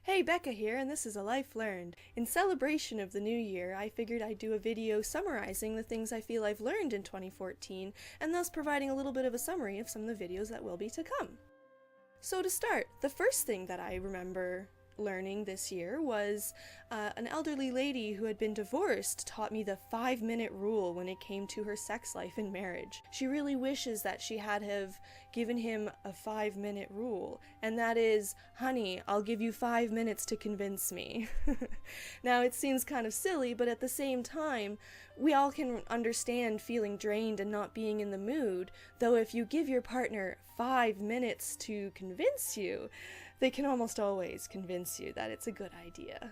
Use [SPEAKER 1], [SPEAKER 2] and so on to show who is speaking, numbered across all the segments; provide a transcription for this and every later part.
[SPEAKER 1] Hey, Becca here, and this is ALifeLearned. In celebration of the new year, I figured I'd do a video summarizing the things I feel I've learned in 2014, and thus providing a little bit of a summary of some of the videos that will be to come. So to start, the first thing that I remember learning this year was an elderly lady who had been divorced taught me the 5-minute rule when it came to her sex life in marriage. She really wishes that she had have given him a 5-minute rule, and that is, honey, I'll give you 5 minutes to convince me. Now it seems kind of silly, but at the same time, we all can understand feeling drained and not being in the mood, though if you give your partner 5 minutes to convince you, they can almost always convince you that it's a good idea.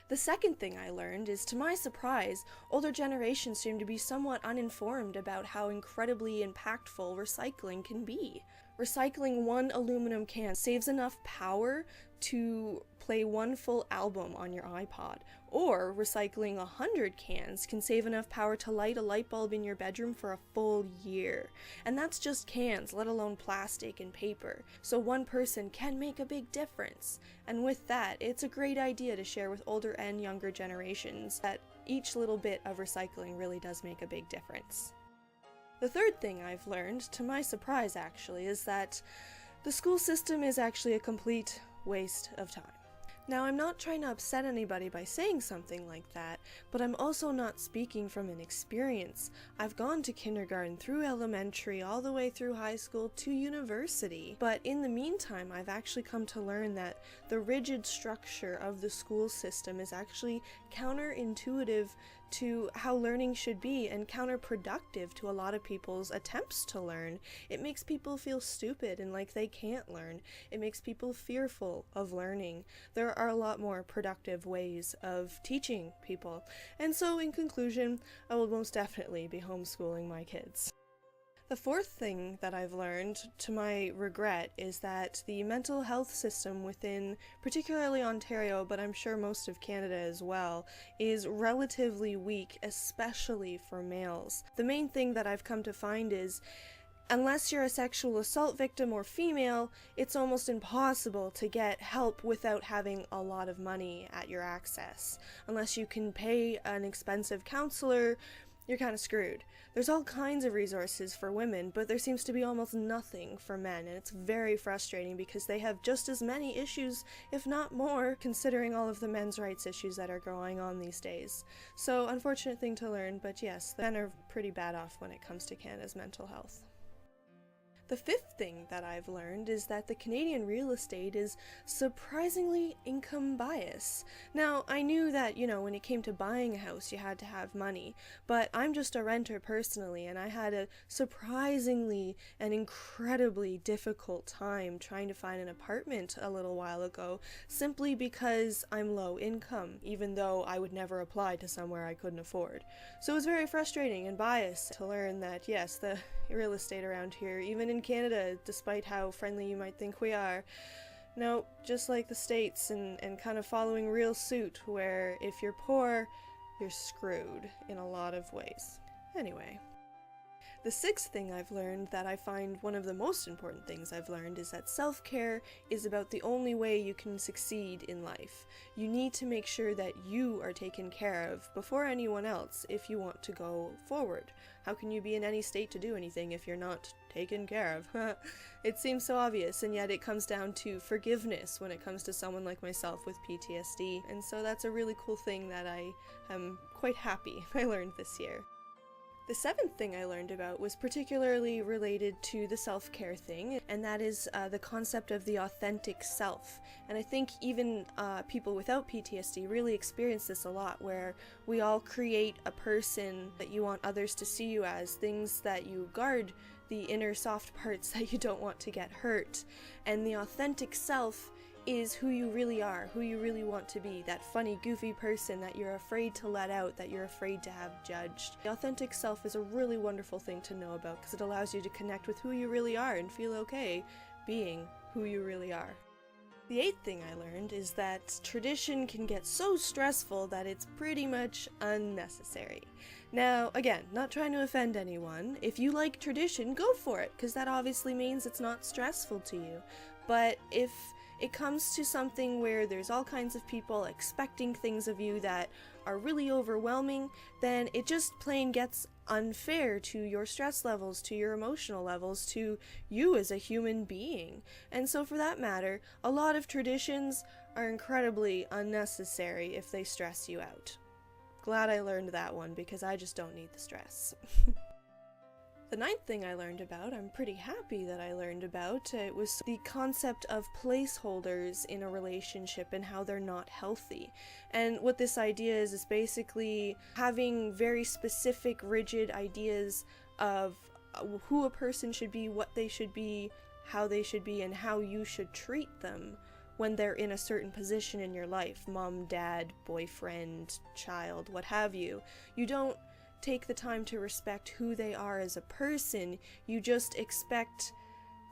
[SPEAKER 1] The second thing I learned is, to my surprise, older generations seem to be somewhat uninformed about how incredibly impactful recycling can be. Recycling one aluminum can saves enough power to play one full album on your iPod, or recycling 100 cans can save enough power to light a light bulb in your bedroom for a full year. And that's just cans, let alone plastic and paper. So one person can make a big difference. And with that, it's a great idea to share with older and younger generations that each little bit of recycling really does make a big difference. The third thing I've learned, to my surprise actually, is that the school system is actually a complete waste of time. Now, I'm not trying to upset anybody by saying something like that, but I'm also not speaking from an experience. I've gone to kindergarten, through elementary, all the way through high school to university. But in the meantime, I've actually come to learn that the rigid structure of the school system is actually counterintuitive to how learning should be and counterproductive to a lot of people's attempts to learn. It makes people feel stupid and like they can't learn. It makes people fearful of learning. There are a lot more productive ways of teaching people. And so in conclusion, I will most definitely be homeschooling my kids. The fourth thing that I've learned, to my regret, is that the mental health system within particularly Ontario, but I'm sure most of Canada as well, is relatively weak, especially for males. The main thing that I've come to find is, unless you're a sexual assault victim or female, it's almost impossible to get help without having a lot of money at your access. Unless you can pay an expensive counselor, you're kind of screwed. There's all kinds of resources for women, but there seems to be almost nothing for men, and it's very frustrating because they have just as many issues, if not more, considering all of the men's rights issues that are going on these days. So, unfortunate thing to learn, but yes, the men are pretty bad off when it comes to Canada's mental health. The fifth thing that I've learned is that the Canadian real estate is surprisingly income bias. Now, I knew that, when it came to buying a house, you had to have money, but I'm just a renter personally, and I had a surprisingly and incredibly difficult time trying to find an apartment a little while ago, simply because I'm low income, even though I would never apply to somewhere I couldn't afford. So it was very frustrating and biased to learn that, yes, the real estate around here, even in Canada, despite how friendly you might think we are, no, just like the States, and kind of following real suit, where if you're poor, you're screwed in a lot of ways. Anyway. The sixth thing I've learned, that I find one of the most important things I've learned, is that self-care is about the only way you can succeed in life. You need to make sure that you are taken care of before anyone else if you want to go forward. How can you be in any state to do anything if you're not taken care of? It seems so obvious, and yet it comes down to forgiveness when it comes to someone like myself with PTSD, and so that's a really cool thing that I am quite happy I learned this year. The seventh thing I learned about was particularly related to the self-care thing, and that is the concept of the authentic self. And I think even people without PTSD really experience this a lot, where we all create a person that you want others to see you as, things that you guard, the inner soft parts that you don't want to get hurt. And the authentic self is who you really are, who you really want to be, that funny, goofy person that you're afraid to let out, that you're afraid to have judged. The authentic self is a really wonderful thing to know about because it allows you to connect with who you really are and feel okay being who you really are. The eighth thing I learned is that tradition can get so stressful that it's pretty much unnecessary. Now, again, not trying to offend anyone. If you like tradition, go for it, because that obviously means it's not stressful to you. But if it comes to something where there's all kinds of people expecting things of you that are really overwhelming, then it just plain gets unfair to your stress levels, to your emotional levels, to you as a human being. And so for that matter, a lot of traditions are incredibly unnecessary if they stress you out. Glad I learned that one because I just don't need the stress. The ninth thing I learned about, I'm pretty happy that I learned about, it was the concept of placeholders in a relationship and how they're not healthy. And what this idea is basically having very specific, rigid ideas of who a person should be, what they should be, how they should be, and how you should treat them when they're in a certain position in your life. Mom, dad, boyfriend, child, what have you. You don't take the time to respect who they are as a person. You just expect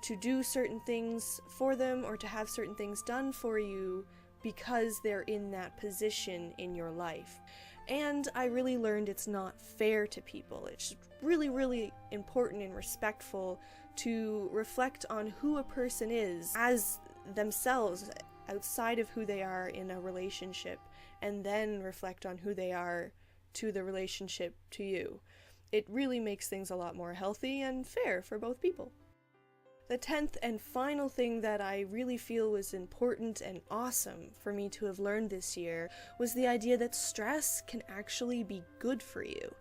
[SPEAKER 1] to do certain things for them or to have certain things done for you because they're in that position in your life. And I really learned it's not fair to people. It's really, really important and respectful to reflect on who a person is as themselves outside of who they are in a relationship, and then reflect on who they are to the relationship to you. It really makes things a lot more healthy and fair for both people. The 10th and final thing that I really feel was important and awesome for me to have learned this year was the idea that stress can actually be good for you.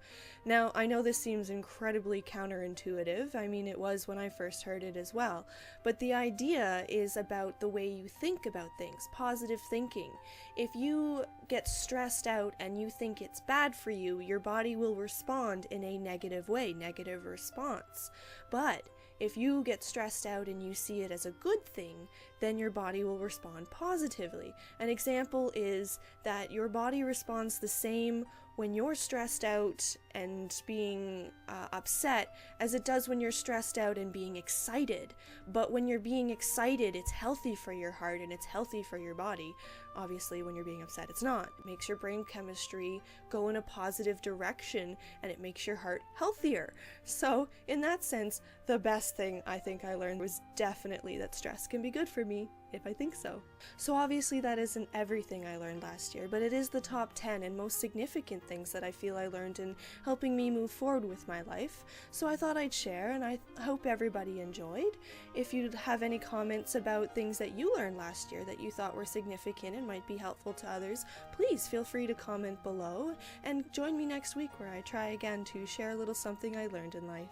[SPEAKER 1] Now, I know this seems incredibly counterintuitive. I mean, it was when I first heard it as well. But the idea is about the way you think about things, positive thinking. If you get stressed out and you think it's bad for you, your body will respond in a negative way, negative response. But if you get stressed out and you see it as a good thing, then your body will respond positively. An example is that your body responds the same when you're stressed out and being upset as it does when you're stressed out and being excited. But when you're being excited, it's healthy for your heart and it's healthy for your body. Obviously, when you're being upset, it's not. It makes your brain chemistry go in a positive direction and it makes your heart healthier. So, in that sense, the best thing I think I learned was definitely that stress can be good for me, if I think so. So obviously that isn't everything I learned last year, but it is the top 10 and most significant things that I feel I learned in helping me move forward with my life. So I thought I'd share, and I hope everybody enjoyed. If you have any comments about things that you learned last year that you thought were significant and might be helpful to others, please feel free to comment below, and join me next week where I try again to share a little something I learned in life.